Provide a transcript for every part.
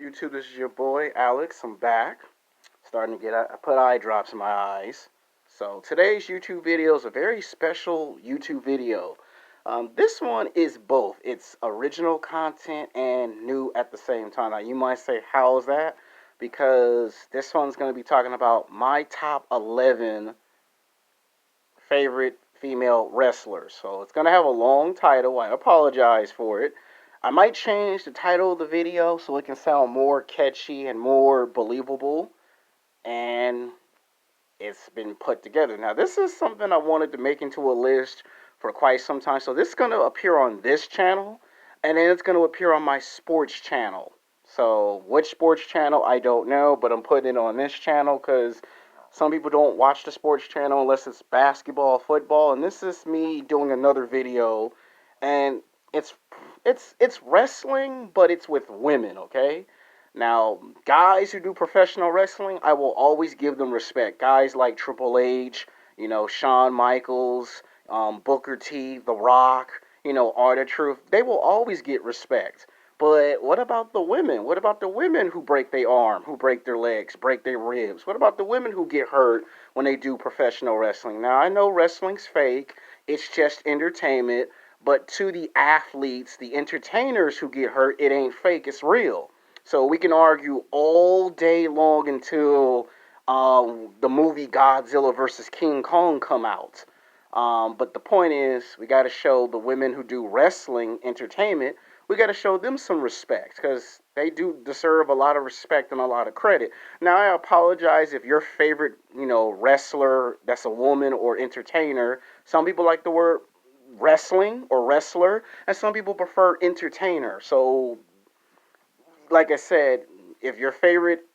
YouTube? This is your boy Alex. I'm back. Starting to I put eye drops in my eyes. So today's YouTube video is a very special YouTube video. This one is both. It's original content and new at the same time. Now you might say, how is that? Because this one's going to be talking about my top 11 favorite female wrestlers. So it's going to have a long title. I apologize for it. I might change the title of the video so it can sound more catchy and more believable. And it's been put together. Now, this is something I wanted to make into a list for quite some time. So this is going to appear on this channel, and then it's going to appear on my sports channel. So which sports channel, I don't know, but I'm putting it on this channel because some people don't watch the sports channel unless it's basketball or football. And this is me doing another video, and it's wrestling, but it's with women, okay? Now, guys who do professional wrestling, I will always give them respect. Guys like Triple H, Shawn Michaels, Booker T, The Rock, R-Truth, they will always get respect. But what about the women? What about the women who break their arm, who break their legs, break their ribs? What about the women who get hurt when they do professional wrestling? Now, I know wrestling's fake. It's just entertainment. But to the athletes, the entertainers who get hurt, it ain't fake, it's real. So we can argue all day long until the movie Godzilla versus King Kong come out. But the point is, we got to show the women who do wrestling entertainment, we got to show them some respect because they do deserve a lot of respect and a lot of credit. Now, I apologize if your favorite, wrestler that's a woman or entertainer, some people like the word wrestling or wrestler, and some people prefer entertainer. So, like I said, if your favorite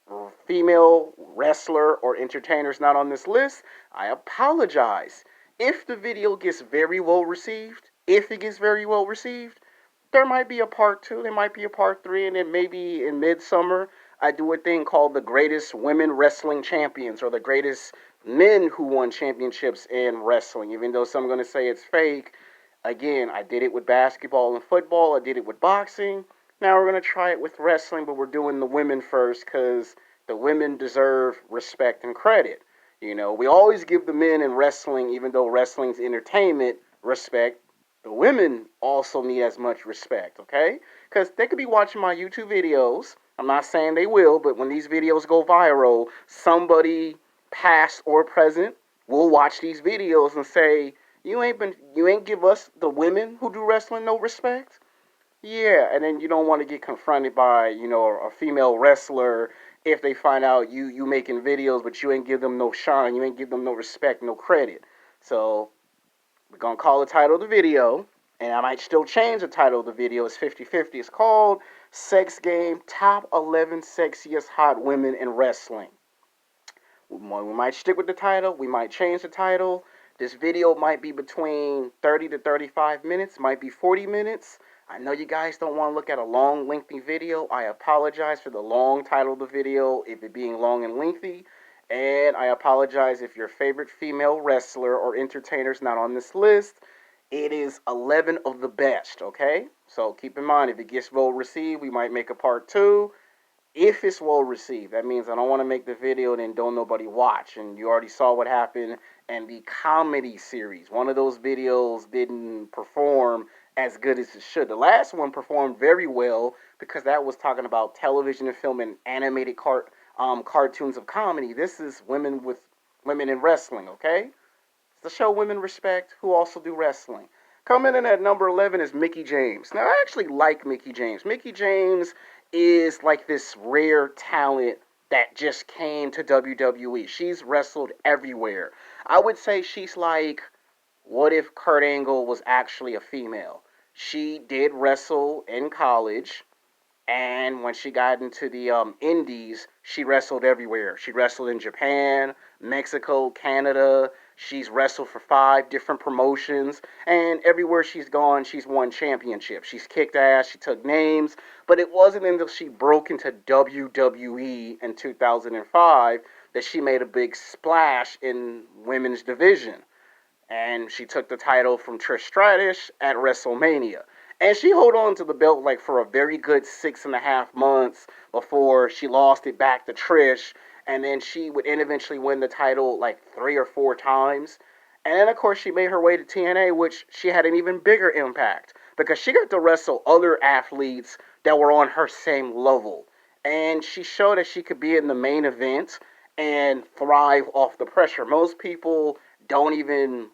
female wrestler or entertainer is not on this list, I apologize. If the video gets very well received, there might be a part 2, there might be a part 3, and then maybe in midsummer, I do a thing called the greatest women wrestling champions or the greatest men who won championships in wrestling. Even though some are going to say it's fake, again, I did it with basketball and football, I did it with boxing. Now we're going to try it with wrestling, but we're doing the women first because the women deserve respect and credit. We always give the men in wrestling, even though wrestling's entertainment, respect. The women also need as much respect, okay? Because they could be watching my YouTube videos. I'm not saying they will, but when these videos go viral, somebody past or present will watch these videos and say, you ain't give us, the women who do wrestling, no respect? Yeah, and then you don't want to get confronted by, a female wrestler if they find out you making videos, but you ain't give them no shine, you ain't give them no respect, no credit. So, we're going to call the title of the video, and I might still change the title of the video. It's 50-50. It's called Sex Game Top 11 Sexiest Hot Women in Wrestling. We might stick with the title. We might change the title. This video might be between 30 to 35 minutes, might be 40 minutes. I know you guys don't want to look at a long, lengthy video. I apologize for the long title of the video, if it being long and lengthy. And I apologize if your favorite female wrestler or entertainer is not on this list. It is 11 of the best, okay? So keep in mind, if it gets well received, we might make a part 2. If it's well received, that means I don't want to make the video and then don't nobody watch. And you already saw what happened in the comedy series. One of those videos didn't perform as good as it should. The last one performed very well because that was talking about television and film and animated cartoons of comedy. This is women in wrestling, okay? It's to show women respect who also do wrestling. Coming in at number 11 is Mickie James. Now, I actually like Mickie James. Mickie James is like this rare talent that just came to WWE. She's wrestled everywhere. I would say she's like, what if Kurt Angle was actually a female? She did wrestle in college, and when she got into the indies, she wrestled everywhere. She wrestled in Japan, Mexico, Canada. She's wrestled for 5 different promotions, and everywhere she's gone, she's won championships. She's kicked ass, she took names, but it wasn't until she broke into WWE in 2005 that she made a big splash in women's division. And she took the title from Trish Stratus at WrestleMania. And she held on to the belt like for a very good 6.5 months before she lost it back to Trish. And then she would eventually win the title like 3 or 4 times. And then, of course, she made her way to TNA, which she had an even bigger impact because she got to wrestle other athletes that were on her same level. And she showed that she could be in the main event and thrive off the pressure. Most people don't even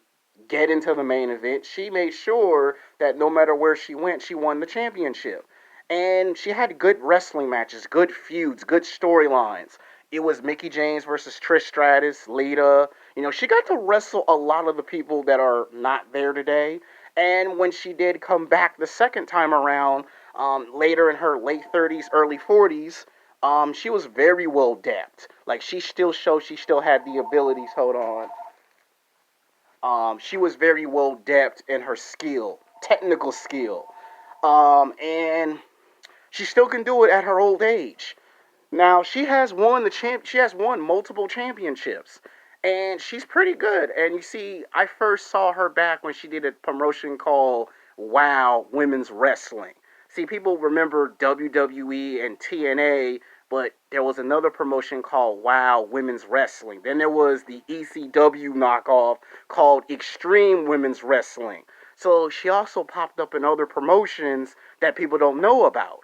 get into the main event. She made sure that no matter where she went, she won the championship. And she had good wrestling matches, good feuds, good storylines. It was Mickie James versus Trish Stratus, Lita. She got to wrestle a lot of the people that are not there today. And when she did come back the second time around, later in her late 30s, early 40s, she was very well depth. Like, she still showed she still had the abilities. Hold on. She was very well depth in her skill, technical skill. And she still can do it at her old age. Now she has won multiple championships, and she's pretty good. And you see, I first saw her back when she did a promotion called Wow Women's Wrestling. See, people remember WWE and TNA, but there was another promotion called Wow Women's Wrestling. Then there was the ECW knockoff called Extreme Women's Wrestling. So she also popped up in other promotions that people don't know about.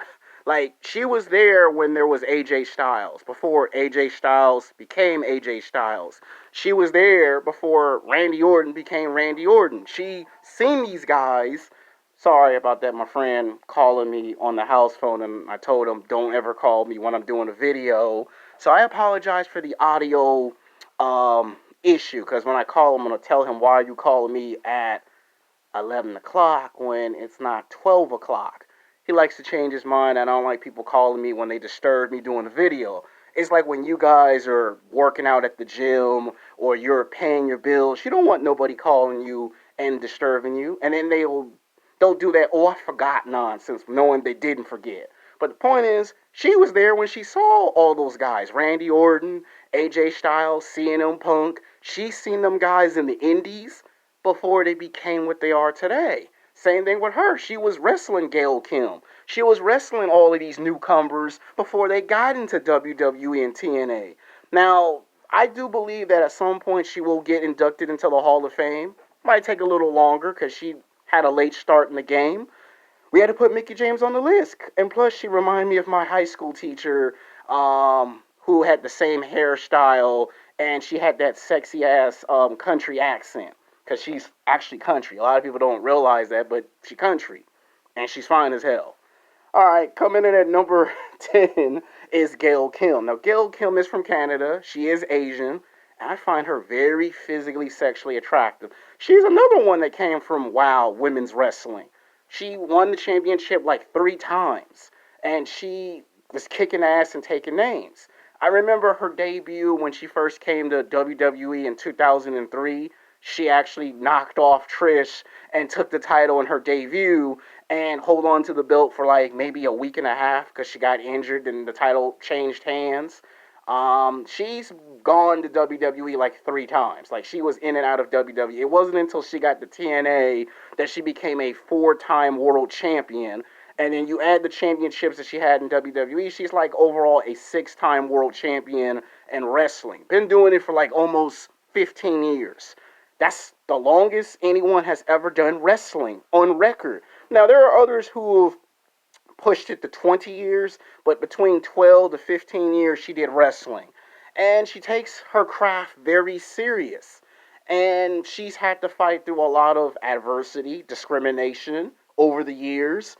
Like, she was there when there was AJ Styles, before AJ Styles became AJ Styles. She was there before Randy Orton became Randy Orton. She seen these guys. Sorry about that, my friend calling me on the house phone, and I told him don't ever call me when I'm doing a video. So I apologize for the audio issue, because when I call him, I'm going to tell him, why are you calling me at 11 o'clock when it's not 12 o'clock? He likes to change his mind. I don't like people calling me when they disturb me doing a video. It's like when you guys are working out at the gym or you're paying your bills. You don't want nobody calling you and disturbing you. And then they'll do that, oh, I forgot nonsense, knowing they didn't forget. But the point is, she was there when she saw all those guys. Randy Orton, AJ Styles, CM Punk. She's seen them guys in the indies before they became what they are today. Same thing with her. She was wrestling Gail Kim. She was wrestling all of these newcomers before they got into WWE and TNA. Now, I do believe that at some point she will get inducted into the Hall of Fame. Might take a little longer because she had a late start in the game. We had to put Mickie James on the list. And plus, she reminded me of my high school teacher, who had the same hairstyle, and she had that sexy ass country accent, because she's actually country. A lot of people don't realize that, but she's country, and she's fine as hell. All right, coming in at number 10 is Gail Kim. Now, Gail Kim is from Canada. She is Asian, and I find her very physically, sexually attractive. She's another one that came from WOW Women's Wrestling. She won the championship like 3 times, and she was kicking ass and taking names. I remember her debut when she first came to WWE in 2003. She actually knocked off Trish and took the title in her debut and hold on to the belt for like maybe a week and a half because she got injured and the title changed hands. She's gone to WWE like 3 times. Like, she was in and out of WWE. It wasn't until she got to TNA that she became a 4-time world champion. And then you add the championships that she had in WWE, she's like overall a 6-time world champion in wrestling. Been doing it for like almost 15 years. That's the longest anyone has ever done wrestling on record. Now, there are others who have pushed it to 20 years, but between 12 to 15 years, she did wrestling. And she takes her craft very serious. And she's had to fight through a lot of adversity, discrimination over the years.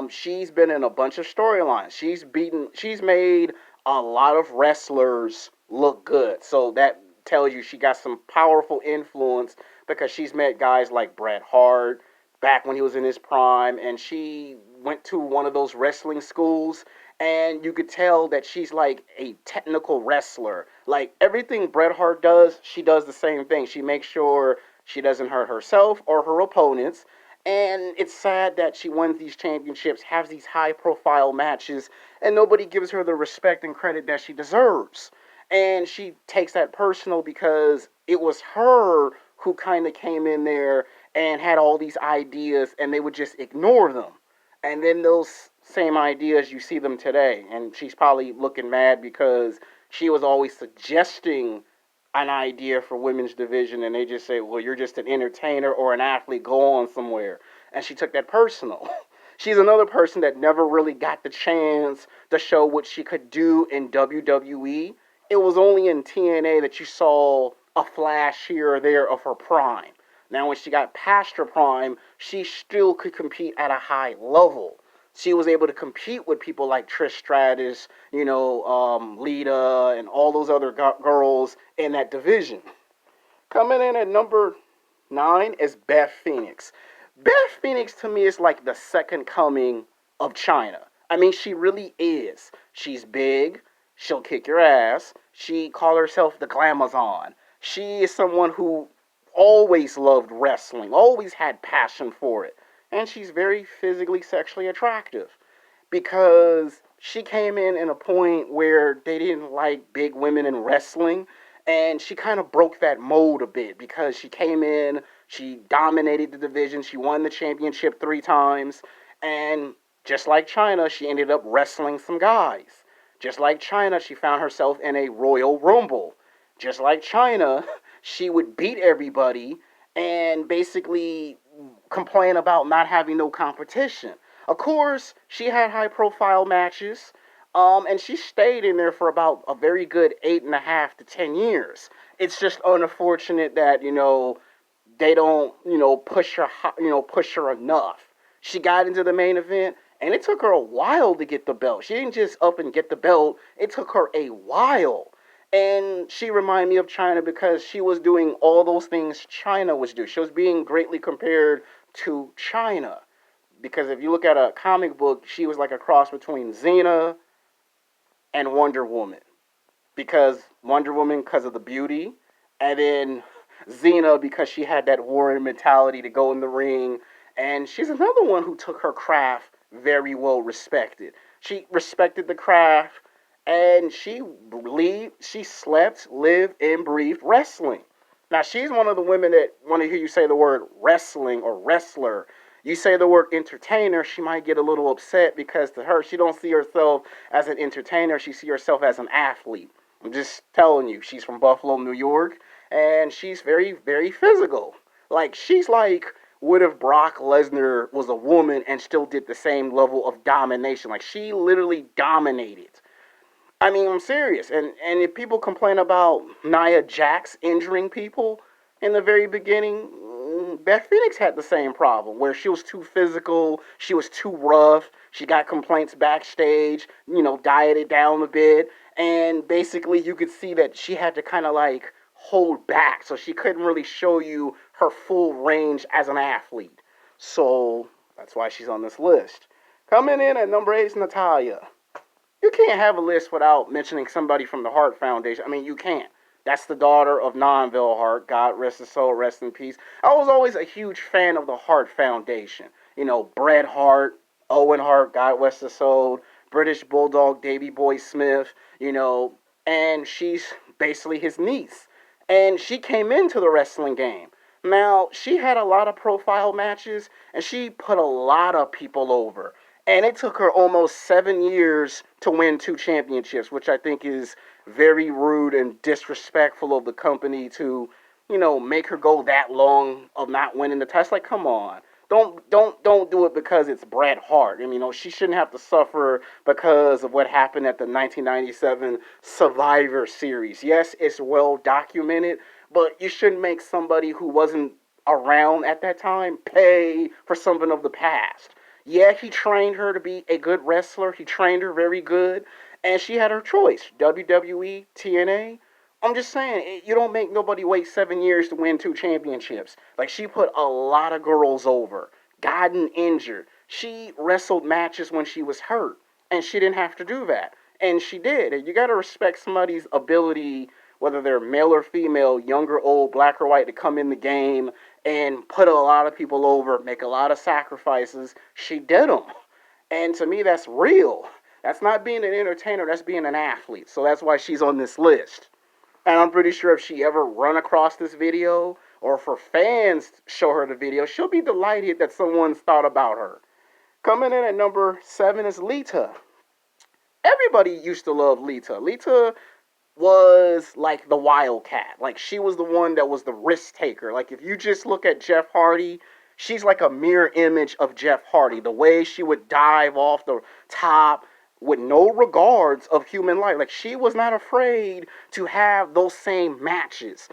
She's been in a bunch of storylines. She's made a lot of wrestlers look good. So that tells you she got some powerful influence because she's met guys like Bret Hart back when he was in his prime, and she went to one of those wrestling schools, and you could tell that she's like a technical wrestler. Like, everything Bret Hart does, she does the same thing. She makes sure she doesn't hurt herself or her opponents. And it's sad that she wins these championships, has these high profile matches, and nobody gives her the respect and credit that she deserves. And she takes that personal because it was her who kind of came in there and had all these ideas, and they would just ignore them. And then those same ideas, you see them today. And she's probably looking mad because she was always suggesting an idea for women's division, and they just say, well, you're just an entertainer or an athlete, go on somewhere. And she took that personal. She's another person that never really got the chance to show what she could do in WWE. It was only in TNA that you saw a flash here or there of her prime. Now, when she got past her prime, she still could compete at a high level. She was able to compete with people like Trish Stratus, Lita, and all those other girls in that division. Coming in at number 9 is Beth Phoenix. Beth Phoenix to me is like the second coming of Chyna. I mean, she really is. She's big. She'll kick your ass. She calls herself the Glamazon. She is someone who always loved wrestling, always had passion for it. And she's very physically, sexually attractive because she came in a point where they didn't like big women in wrestling, and she kind of broke that mold a bit because she came in, she dominated the division, she won the championship 3 times, and just like Chyna, she ended up wrestling some guys. Just like Chyna, she found herself in a Royal Rumble. Just like Chyna, she would beat everybody and basically complain about not having no competition. Of course, she had high profile matches, and she stayed in there for about a very good 8.5 to 10 years. It's just unfortunate that they don't push her enough. She got into the main event, and it took her a while to get the belt. She didn't just up and get the belt. It took her a while. And she reminded me of Chyna because she was doing all those things Chyna was doing. She was being greatly compared to Chyna. Because if you look at a comic book, she was like a cross between Xena and Wonder Woman. Because Wonder Woman, because of the beauty, and then Xena, because she had that warrior mentality to go in the ring. And she's another one who took her craft very well respected. She respected the craft, and she slept, lived, and breathed wrestling. Now, she's one of the women that want to hear you say the word wrestling or wrestler. You say the word entertainer, she might get a little upset because to her, she don't see herself as an entertainer. She sees herself as an athlete. I'm just telling you, she's from Buffalo, New York, and she's very, very physical. Like, she's like, what if Brock Lesnar was a woman and still did the same level of domination? Like, she literally dominated. I mean, I'm serious. And if people complain about Nia Jax injuring people in the very beginning, Beth Phoenix had the same problem where she was too physical, she was too rough, she got complaints backstage, dieted down a bit, and basically you could see that she had to kind of like hold back so she couldn't really show you her full range as an athlete. So that's why she's on this list. Coming in at number 8 is Natalya. You can't have a list without mentioning somebody from the Hart Foundation. I mean, you can't. That's the daughter of Nonville Hart. God rest his soul, rest in peace. I was always a huge fan of the Hart Foundation. Bret Hart, Owen Hart, God rest his soul, British Bulldog, Davy Boy Smith, and she's basically his niece. And she came into the wrestling game. Now, she had a lot of profile matches, and she put a lot of people over. And it took her almost 7 years to win 2 championships, which I think is very rude and disrespectful of the company to, make her go that long of not winning the title. It's like, come on. Don't do it because it's Bret Hart. I mean, she shouldn't have to suffer because of what happened at the 1997 Survivor Series. Yes, it's well documented, but you shouldn't make somebody who wasn't around at that time pay for something of the past. Yeah, he trained her to be a good wrestler. He trained her very good. And she had her choice. WWE, TNA. I'm just saying, you don't make nobody wait 7 years to win 2 championships. Like, she put a lot of girls over, gotten injured. She wrestled matches when she was hurt. And she didn't have to do that. And she did. And you got to respect somebody's ability, whether they're male or female, young or old, black or white, to come in the game and put a lot of people over, make a lot of sacrifices. She did them. And to me, that's real. That's not being an entertainer, that's being an athlete. So that's why she's on this list. And I'm pretty sure if she ever run across this video or if her fans show her the video, she'll be delighted that someone's thought about her. Coming in at number 7 is Lita. Everybody used to love Lita. Lita was like the wildcat. Like she was the one that was the risk taker. Like if you just look at Jeff Hardy, she's like a mirror image of Jeff Hardy. The way she would dive off the top with no regards of human life. Like she was not afraid to have those same matches.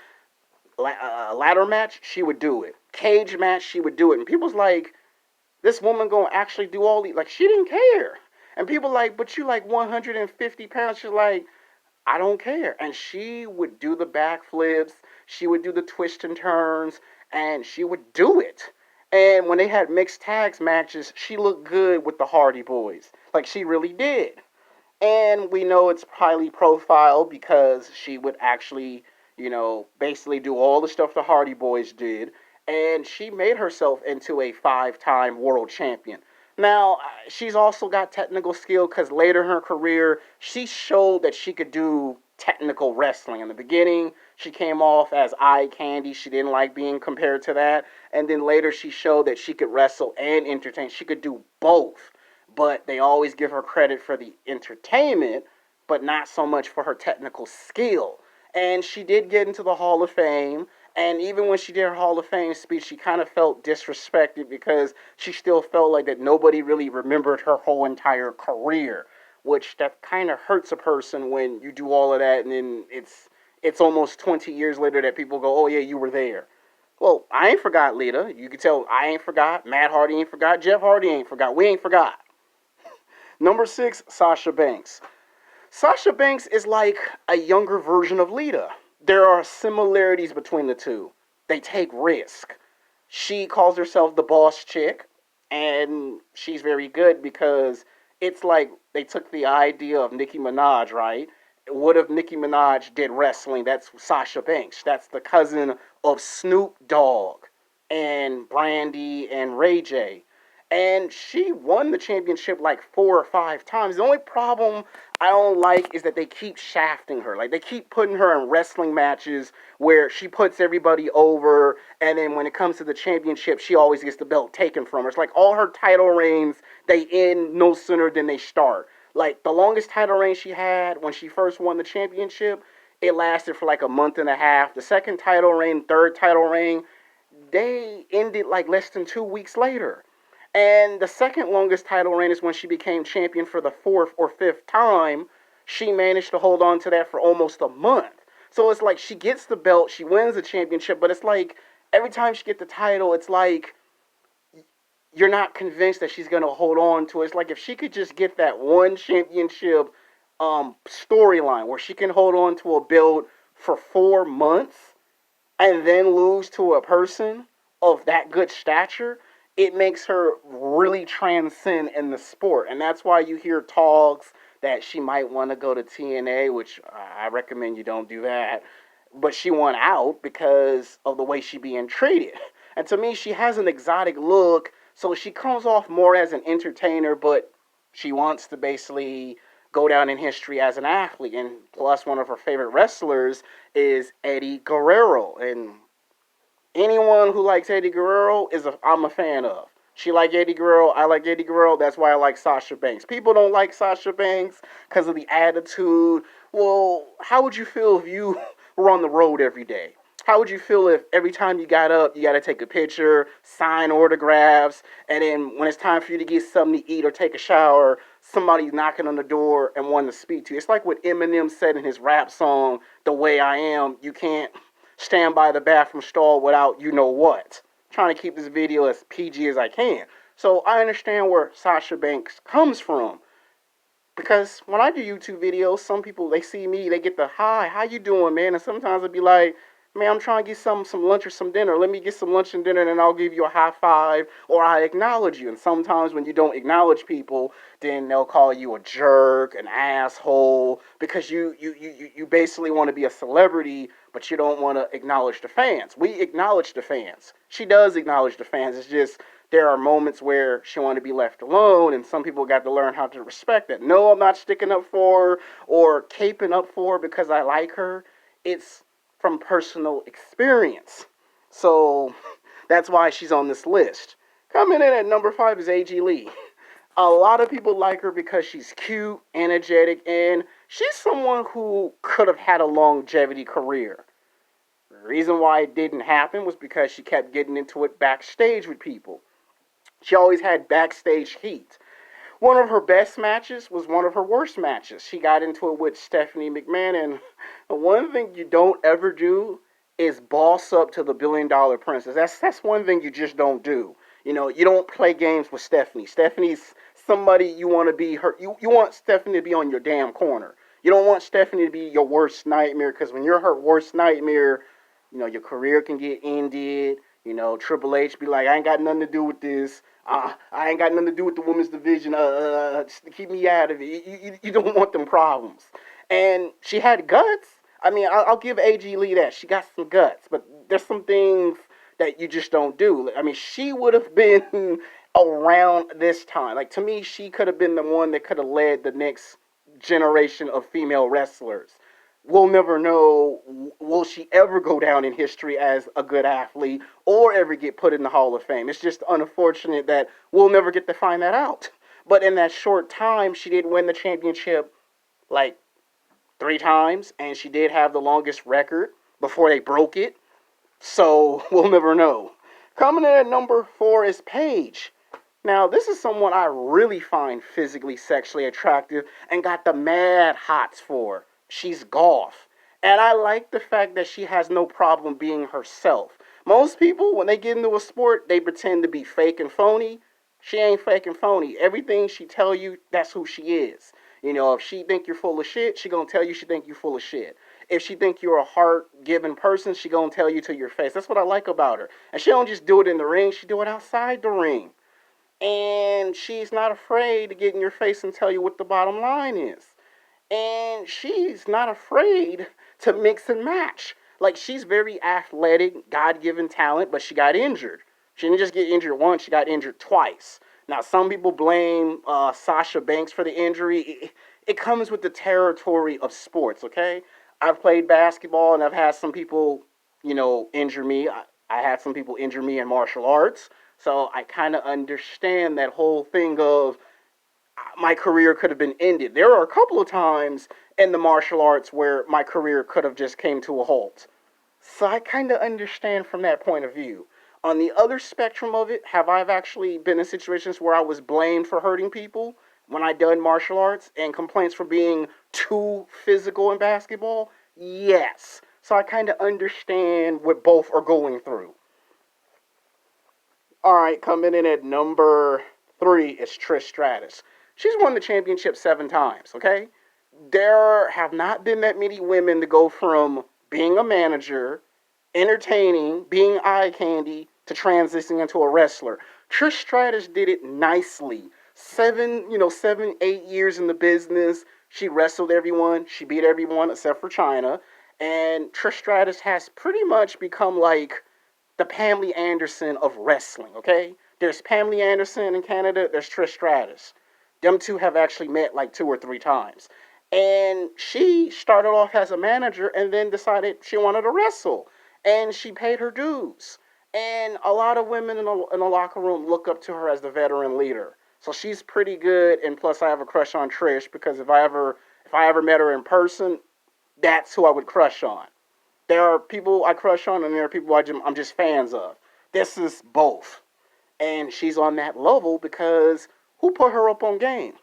Ladder match, she would do it. Cage match, she would do it. And people's like, this woman gonna actually do all these. Like she didn't care. And people like, but you like 150 pounds. She's like, I don't care. And she would do the backflips, she would do the twists and turns, and she would do it. And when they had mixed tags matches, she looked good with the Hardy Boys. Like she really did. And we know it's highly profiled because she would actually, basically do all the stuff the Hardy Boys did. And she made herself into a 5-time world champion. Now, she's also got technical skill because later in her career, she showed that she could do technical wrestling. In the beginning, she came off as eye candy. She didn't like being compared to that. And then later, she showed that she could wrestle and entertain. She could do both. But they always give her credit for the entertainment, but not so much for her technical skill. And she did get into the Hall of Fame. And even when she did her Hall of Fame speech, she kind of felt disrespected because she still felt like that nobody really remembered her whole entire career, which that kind of hurts a person when you do all of that and then it's almost 20 years later that people go, oh yeah, you were there. Well, I ain't forgot Lita. You can tell I ain't forgot. Matt Hardy ain't forgot. Jeff Hardy ain't forgot. We ain't forgot. Number 6, Sasha Banks. Sasha Banks is like a younger version of Lita. There are similarities between the two. They take risk. She calls herself the boss chick, and she's very good because it's like they took the idea of Nicki Minaj, right? What if Nicki Minaj did wrestling? That's Sasha Banks. That's the cousin of Snoop Dogg and Brandy and Ray J. And she won the championship like 4 or 5 times. The only problem I don't like is that they keep shafting her. Like they keep putting her in wrestling matches where she puts everybody over, and then when it comes to the championship, she always gets the belt taken from her. It's like all her title reigns, they end no sooner than they start. Like the longest title reign she had when she first won the championship, it lasted for like a month and a half. The second title reign, third title reign, they ended like less than 2 weeks later. And the second longest title reign is when she became champion for the 4th or 5th time. She managed to hold on to that for almost a month. So it's like she gets the belt, she wins the championship, but it's like every time she gets the title, it's like you're not convinced that she's going to hold on to it. It's like if she could just get that one championship storyline where she can hold on to a belt for 4 months and then lose to a person of that good stature, it makes her really transcend in the sport. And that's why you hear talks that she might want to go to TNA, which I recommend you don't do that. But she won out because of the way she being treated. And to me, she has an exotic look, so she comes off more as an entertainer, but she wants to basically go down in history as an athlete. And plus, one of her favorite wrestlers is Eddie Guerrero. And anyone who likes Eddie Guerrero I'm a fan of. She like Eddie Guerrero, I like Eddie Guerrero, that's why I like Sasha Banks. People don't like Sasha Banks because of the attitude. Well, how would you feel if you were on the road every day? How would you feel if every time you got up, you got to take a picture, sign autographs, and then when it's time for you to get something to eat or take a shower, somebody's knocking on the door and wanting to speak to you? It's like what Eminem said in his rap song, The Way I Am, you can't stand by the bathroom stall without you know what. I'm trying to keep this video as PG as I can. So I understand where Sasha Banks comes from. Because when I do YouTube videos, some people, they see me, they get the, hi, how you doing, man? And sometimes I'll be like, man, I'm trying to get some lunch or some dinner. Let me get some lunch and dinner, and then I'll give you a high five, or I acknowledge you. And sometimes when you don't acknowledge people, then they'll call you a jerk, an asshole, because you basically want to be a celebrity, but you don't want to acknowledge the fans. We acknowledge the fans. She does acknowledge the fans. It's just there are moments where she wanted to be left alone, and some people got to learn how to respect that. No, I'm not sticking up for her or caping up for her because I like her. It's from personal experience. So that's why she's on this list. Coming in at number 5 is AG Lee. A lot of people like her because she's cute, energetic, and she's someone who could have had a longevity career. The reason why it didn't happen was because she kept getting into it backstage with people. She always had backstage heat. One of her best matches was one of her worst matches. She got into it with Stephanie McMahon, and one thing you don't ever do is boss up to the $1 billion princess. That's one thing you just don't do. You don't play games with Stephanie. Stephanie's somebody you want to be her. You want Stephanie to be on your damn corner. You don't want Stephanie to be your worst nightmare, because when you're her worst nightmare, your career can get ended. Triple H be like, I ain't got nothing to do with this. I ain't got nothing to do with the women's division. Just keep me out of it. You don't want them problems. And she had guts. I mean, I'll give AG Lee that. She got some guts. But there's some things that you just don't do. I mean, she would have been around this time. Like, to me, she could have been the one that could have led the next generation of female wrestlers. We'll never know, will she ever go down in history as a good athlete or ever get put in the Hall of Fame. It's just unfortunate that we'll never get to find that out. But in that short time, she did win the championship like 3 times, and she did have the longest record before they broke it. So we'll never know. Coming in at number 4 is Paige. Now, this is someone I really find physically, sexually attractive and got the mad hots for. She's golf. And I like the fact that she has no problem being herself. Most people, when they get into a sport, they pretend to be fake and phony. She ain't fake and phony. Everything she tell you, that's who she is. If she think you're full of shit, she gonna tell you she think you full of shit. If she think you're a heart-giving person, she gonna tell you to your face. That's what I like about her. And she don't just do it in the ring, she do it outside the ring. And she's not afraid to get in your face and tell you what the bottom line is. And she's not afraid to mix and match. Like, she's very athletic, God-given talent, but she got injured. She didn't just get injured once, she got injured twice. Now, some people blame Sasha Banks for the injury. It comes with the territory of sports, okay? I've played basketball, and I've had some people, injure me. I had some people injure me in martial arts. So I kind of understand that whole thing of my career could have been ended. There are a couple of times in the martial arts where my career could have just came to a halt. So I kind of understand from that point of view. On the other spectrum of it, have I actually been in situations where I was blamed for hurting people when I done martial arts and complaints for being too physical in basketball? Yes. So I kind of understand what both are going through. All right, coming in at number 3 is Trish Stratus. She's won the championship 7 times, okay? There have not been that many women to go from being a manager, entertaining, being eye candy, to transitioning into a wrestler. Trish Stratus did it nicely. 8 years in the business. She wrestled everyone. She beat everyone except for Chyna. And Trish Stratus has pretty much become like the Pamela Anderson of wrestling, okay? There's Pamela Anderson in Canada, there's Trish Stratus. Them two have actually met like 2 or 3 times. And she started off as a manager and then decided she wanted to wrestle. And she paid her dues. And a lot of women in the locker room look up to her as the veteran leader. So she's pretty good, and plus I have a crush on Trish because if I ever met her in person, that's who I would crush on. There are people I crush on, and there are people I'm just fans of. This is both. And she's on that level because who put her up on game?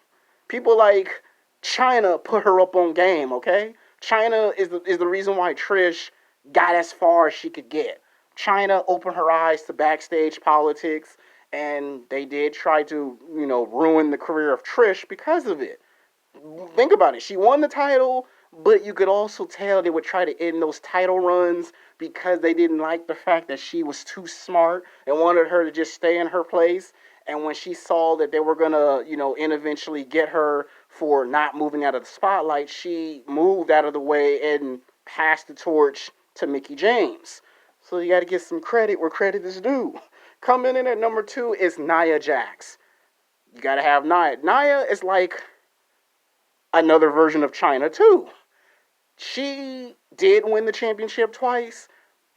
People like Chyna put her up on game, okay? Chyna is the reason why Trish got as far as she could get. Chyna opened her eyes to backstage politics, and they did try to, ruin the career of Trish because of it. Think about it. She won the title, but you could also tell they would try to end those title runs because they didn't like the fact that she was too smart and wanted her to just stay in her place. And when she saw that they were going to, eventually get her for not moving out of the spotlight, she moved out of the way and passed the torch to Mickie James. So you got to give some credit where credit is due. Coming in at number 2 is Nia Jax. You got to have Nia. Nia is like another version of Chyna too. She did win the championship twice,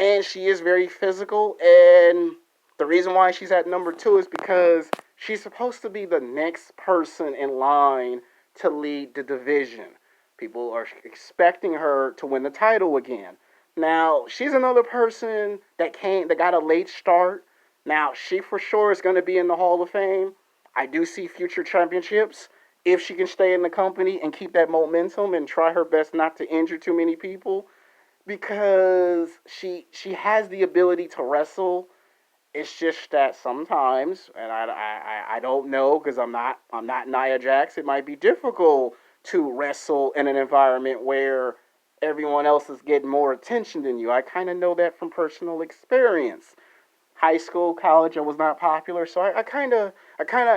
and she is very physical. And the reason why she's at number 2 is because she's supposed to be the next person in line to lead the division. People are expecting her to win the title again. Now, she's another person that got a late start. Now, she for sure is going to be in the Hall of Fame. I do see future championships if she can stay in the company and keep that momentum and try her best not to injure too many people, because she has the ability to wrestle. It's just that sometimes, and I don't know because I'm not Nia Jax. It might be difficult to wrestle in an environment where everyone else is getting more attention than you. I kind of know that from personal experience. High school, college, I was not popular, so I kind of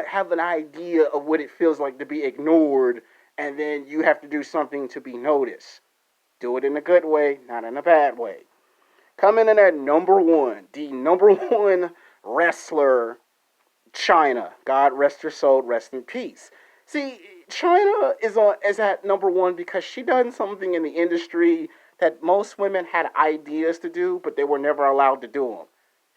have an idea of what it feels like to be ignored, and then you have to do something to be noticed. Do it in a good way, not in a bad way. Coming in at number 1, the number 1 wrestler, Chyna. God rest her soul, rest in peace. See, Chyna is at number 1 because she done something in the industry that most women had ideas to do, but they were never allowed to do them.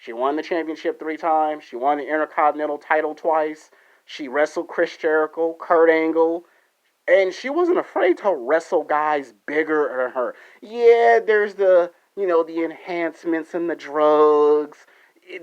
She won the championship 3 times. She won the Intercontinental title twice. She wrestled Chris Jericho, Kurt Angle, and she wasn't afraid to wrestle guys bigger than her. Yeah, there's the enhancements and the drugs.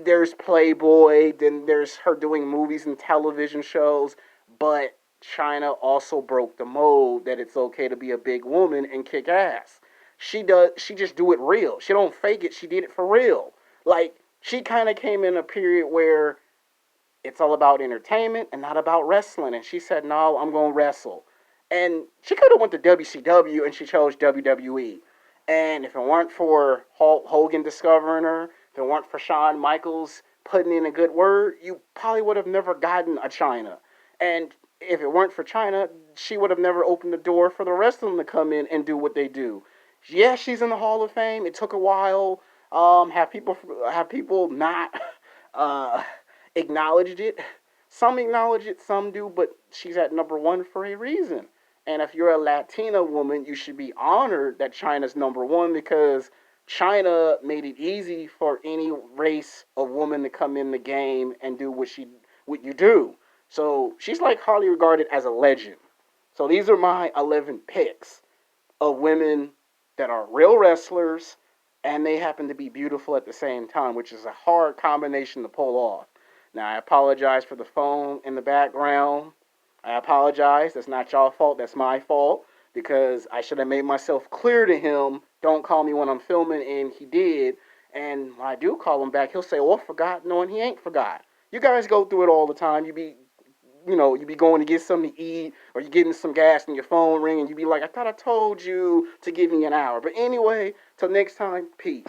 There's Playboy, then there's her doing movies and television shows, but Chyna also broke the mold that it's okay to be a big woman and kick ass. She just do it real. She don't fake it, she did it for real. Like, she kind of came in a period where it's all about entertainment and not about wrestling. And she said, "No, I'm going to wrestle." And she could have went to WCW and she chose WWE. And if it weren't for Hulk Hogan discovering her, if it weren't for Shawn Michaels putting in a good word, you probably would have never gotten a Chyna. And if it weren't for Chyna, she would have never opened the door for the rest of them to come in and do what they do. Yeah, she's in the Hall of Fame. It took a while. Have people not uh, acknowledged it? Some acknowledge it, some do, but she's at number 1 for a reason. And if you're a Latina woman, you should be honored that China's number 1, because China made it easy for any race of woman to come in the game and do what you do. So she's like highly regarded as a legend. So these are my 11 picks of women that are real wrestlers and they happen to be beautiful at the same time, which is a hard combination to pull off. Now, I apologize for the phone in the background. I apologize. That's not y'all fault. That's my fault, because I should have made myself clear to him, don't call me when I'm filming, and he did. And when I do call him back, he'll say, "Oh, I forgot," knowing he ain't forgot. You guys go through it all the time. You be going to get something to eat, or you getting some gas and your phone ring, and you be like, "I thought I told you to give me an hour." But anyway, till next time, peace.